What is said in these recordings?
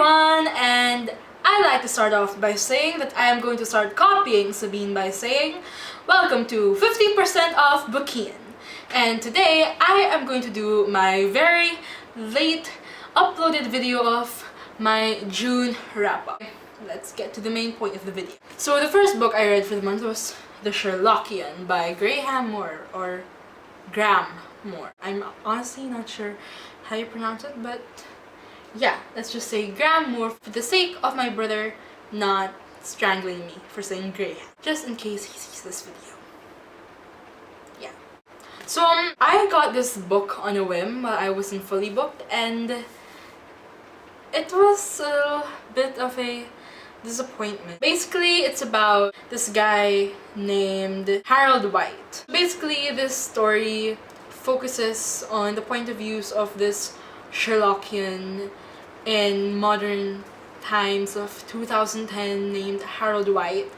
everyone, and I like to start off by saying that I am going to start copying Sabine by saying welcome to 50% off Bookian. And today I am going to do my very late uploaded video of my June wrap-up. Let's get to the main point of the video. So the first book I read for the month was The Sherlockian by Graham Moore, or Graham Moore. I'm honestly not sure how you pronounce it, but yeah, let's just say Graham Moore for the sake of my brother not strangling me for saying Graham, just in case he sees this video. Yeah. So I got this book on a whim while I wasn't fully booked, and it was a bit of a disappointment. Basically, it's about this guy named Harold White. Basically, this story focuses on the point of views of this Sherlockian in modern times of 2010 named Harold White,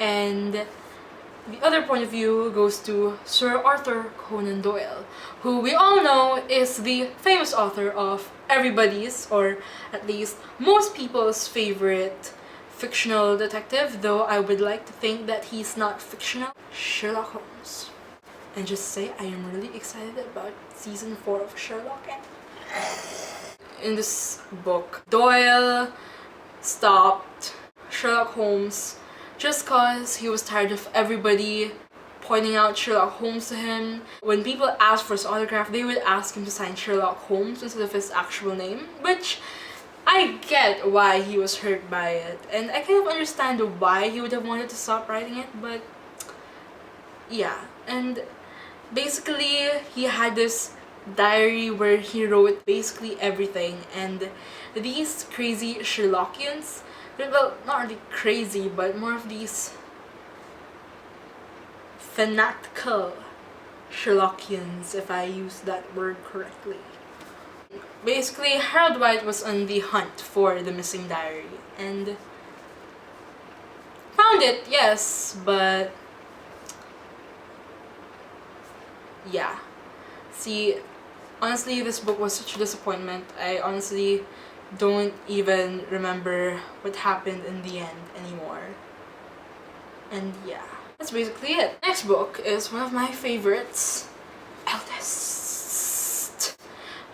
and the other point of view goes to Sir Arthur Conan Doyle, who we all know is the famous author of everybody's, or at least most people's, favorite fictional detective, though I would like to think that he's not fictional, Sherlock Holmes. And just say I am really excited about season 4 of Sherlockian. In this book, Doyle stopped Sherlock Holmes just cause he was tired of everybody pointing out Sherlock Holmes to him. When people asked for his autograph, they would ask him to sign Sherlock Holmes instead of his actual name, which I get why he was hurt by it, and I kind of understand why he would have wanted to stop writing it, but yeah. And basically, he had this diary where he wrote basically everything, and these crazy Sherlockians, well, not really crazy, but more of these fanatical Sherlockians, if I use that word correctly. Basically, Harold White was on the hunt for the missing diary, and found it, yes, but yeah. See, honestly, this book was such a disappointment. I honestly don't even remember what happened in the end anymore. And yeah, that's basically it. Next book is one of my favorites, Eldest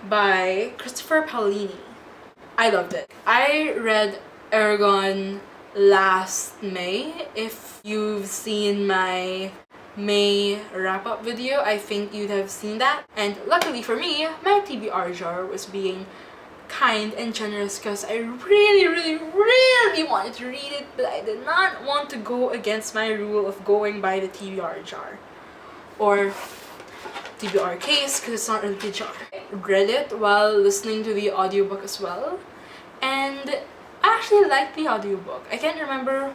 by Christopher Paolini. I loved it. I read Aragon last May. If you've seen my May wrap-up video, I think you'd have seen that. And luckily for me, my TBR jar was being kind and generous because I really wanted to read it, but I did not want to go against my rule of going by the TBR jar. Or TBR case, because it's not really a jar. I read it while listening to the audiobook as well, and I actually liked the audiobook. I can't remember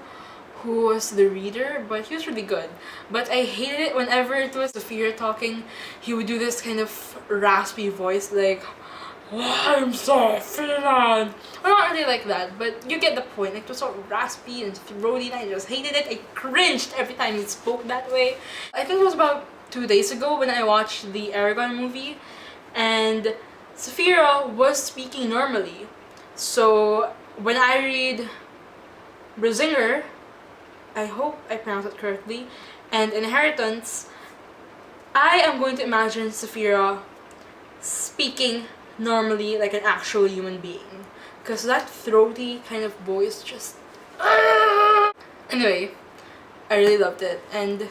who was the reader, but he was really good. But I hated it whenever it was Sophia talking. He would do this kind of raspy voice like, I'm Sophia. Well, not really like that, but you get the point. Like, it was so raspy and throaty, and I just hated it. I cringed every time he spoke that way. I think it was about 2 days ago when I watched the Aragon movie, and Sophia was speaking normally. So when I read Brizinger, I hope I pronounced it correctly, and Inheritance, I am going to imagine Sophia speaking normally like an actual human being, because that throaty kind of voice just Anyway, I really loved it, and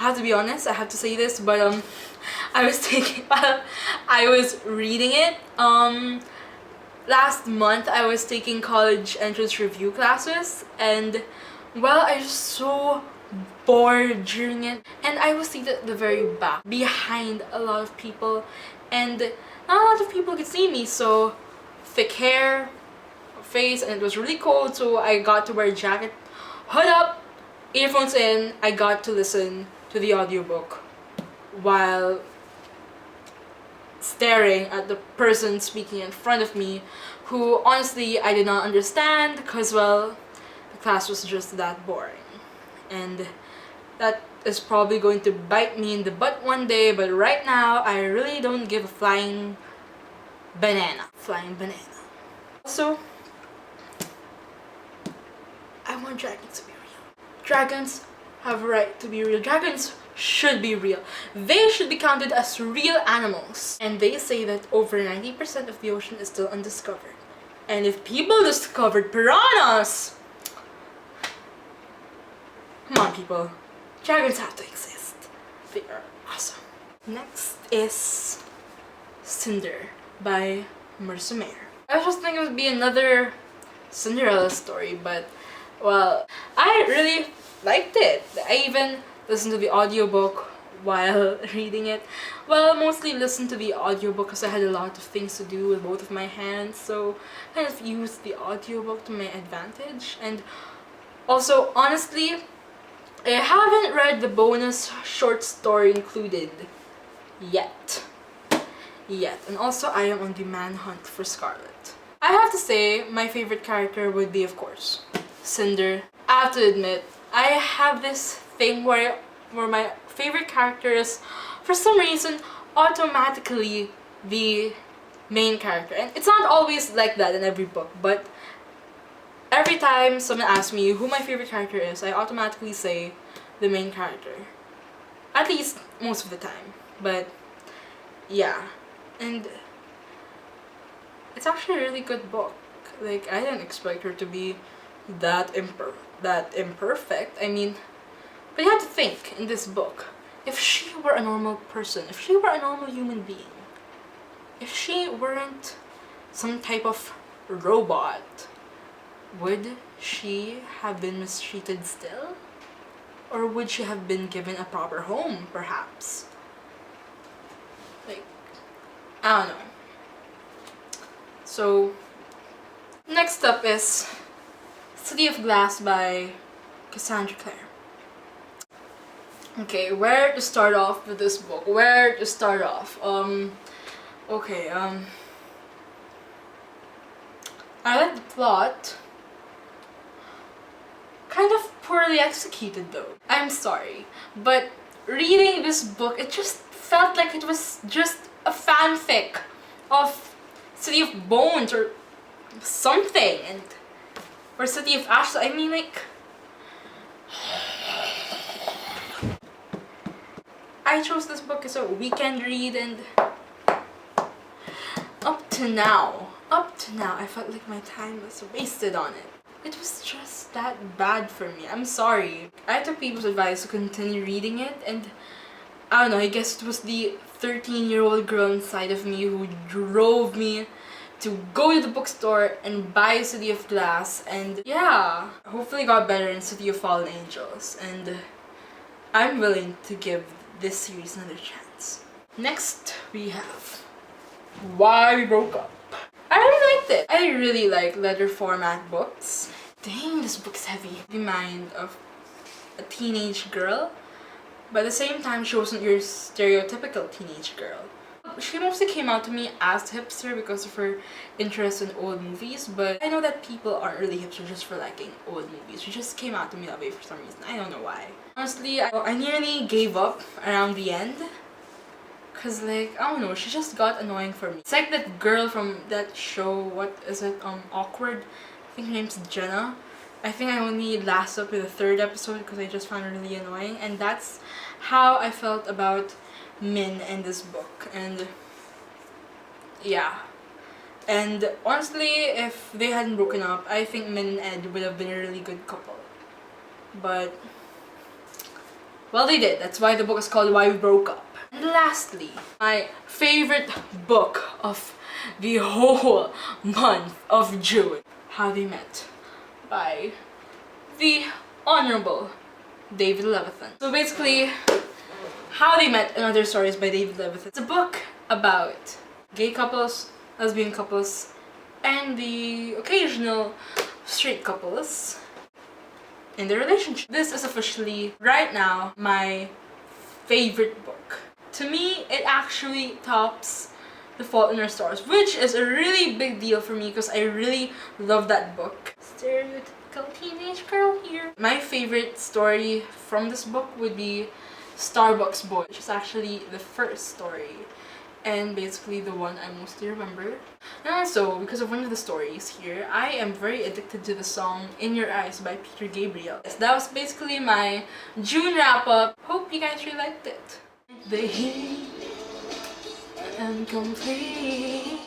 I have to be honest, I have to say this, but I was reading it, last month I was taking college entrance review classes, and well, I was so bored during it, and I was seated at the very back behind a lot of people, and not a lot of people could see me, so thick hair, face, and it was really cold, so I got to wear a jacket, hood up, earphones in. I got to listen to the audiobook while staring at the person speaking in front of me, who honestly I did not understand because, well, the class was just that boring. And that is probably going to bite me in the butt one day, but right now I really don't give a flying banana. Also, want dragons to be real. Dragons have a right to be real. Dragons should be real. They should be counted as real animals. And they say that over 90% of the ocean is still undiscovered. And if people discovered piranhas, come on people, dragons have to exist. They are awesome. Next is Cinder by Marissa Meyer. I was just thinking it would be another Cinderella story, but well, I really liked it. I even listened to the audiobook while reading it. Well, mostly listened to the audiobook because I had a lot of things to do with both of my hands, so I kind of used the audiobook to my advantage. And also, honestly, I haven't read the bonus short story included yet. And also I am on the manhunt for Scarlet. I have to say my favorite character would be, of course, Cinder. I have to admit, I have this thing where my favorite character is, for some reason, automatically the main character. And it's not always like that in every book, but every time someone asks me who my favorite character is, I automatically say the main character. At least most of the time. But yeah. And it's actually a really good book. Like, I didn't expect her to be that imperfect. I mean, but you have to think in this book, if she were a normal person, if she were a normal human being, if she weren't some type of robot, would she have been mistreated still? Or would she have been given a proper home, perhaps? Like, I don't know. So, next up is City of Glass by Cassandra Clare. Okay, where to start off with this book? Where to start off? Okay, I like the plot. Kind of poorly executed though. I'm sorry, but reading this book, it just felt like it was just a fanfic of City of Bones or something, or City of Ashes. I mean, like, I chose this book as a weekend read, and up to now, I felt like my time was wasted on it. It was just that bad for me. I'm sorry. I took people's advice to continue reading it, and I don't know, I guess it was the 13-year-old girl inside of me who drove me to go to the bookstore and buy City of Glass, and yeah, hopefully got better in City of Fallen Angels, and I'm willing to give this series another chance. Next, we have Why We Broke Up. I really liked it. I really like letter format books. Dang, this book is heavy. The mind of a teenage girl, but at the same time she wasn't your stereotypical teenage girl. She mostly came out to me as hipster because of her interest in old movies, but I know that people aren't really hipster just for liking old movies. She just came out to me that way for some reason. I don't know why. Honestly, I nearly gave up around the end. Cause like, I don't know, she just got annoying for me. It's like that girl from that show, what is it, Awkward? I think her name's Jenna. I think I only lasted up to the 3rd episode because I just found her really annoying, and that's how I felt about Min in this book. And yeah. And honestly, if they hadn't broken up, I think Min and Ed would have been a really good couple. But, well, they did. That's why the book is called Why We Broke Up. And lastly, my favorite book of the whole month of June, How They Met by the Honorable David Levithan. So basically, How They Met and Other Stories by David Levithan. It's a book about gay couples, lesbian couples, and the occasional straight couples in their relationship. This is officially, right now, my favorite book. To me, it actually tops The Fault in Our Stars, which is a really big deal for me because I really love that book. Stereotypical teenage girl here. My favorite story from this book would be Starbucks Boy, which is actually the first story. and basically the one I mostly remember. And also, because of one of the stories here, I am very addicted to the song In Your Eyes by Peter Gabriel. Yes, that was basically my June wrap-up. Hope you guys really liked it. The heat and complete.